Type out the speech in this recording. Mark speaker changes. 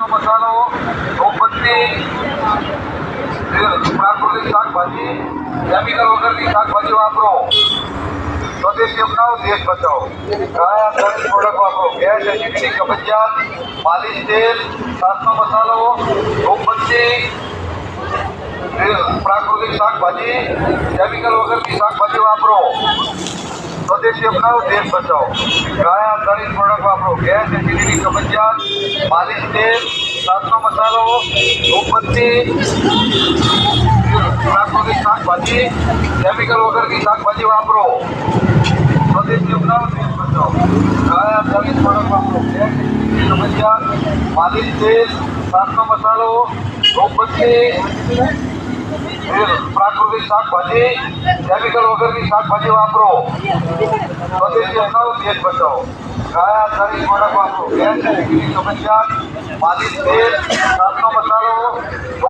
Speaker 1: મસાલો ગોપત્તી પ્રાકૃતિક શાકભાજી કેમિકલ વગરની શાકભાજી વાપરો સ્વદેશી અપનાવો દેશ બચાવો ગાય આધારિત પ્રોડક્ટ વાપરો ગેસ એસિડિટી કબજિયાત માલિશ તેલ સાસનો મસાલો ગોપત્તી પ્રાકૃતિક શાકભાજી કેમિકલ વગરની શાકભાજી વાપરો સ્વદેશી અપનાવો દેશ બચાવો ગાય આધારિત પ્રોડક્ટ વાપરો ગેસ એસિડિટી કબજિયાત માલિશ તેલ સાસનો મસાલો ગોપત્તી પ્રાકૃતિક શાકભાજી કેમિકલ વગરની શાકભાજી વાપરો સ્વદેશી અપનાવો દેશ બચાવો ગાય આધારિત પ્રોડક્ટ વાપરો ગેસ એસિડિટી કબજિયાત માલિશ તેલ સાસનો મસાલો ગોપત્તી પ્રાકૃતિક શાકભાજી કેમિકલ વગરની શાકભાજી વાપરો સ્વદેશી અપનાવો દેશ બચાવો ગાય આધારિત પ્રોડક્ટ વાપરો ગેસ એસિડિટી કબજિયાત માલિશ તેલ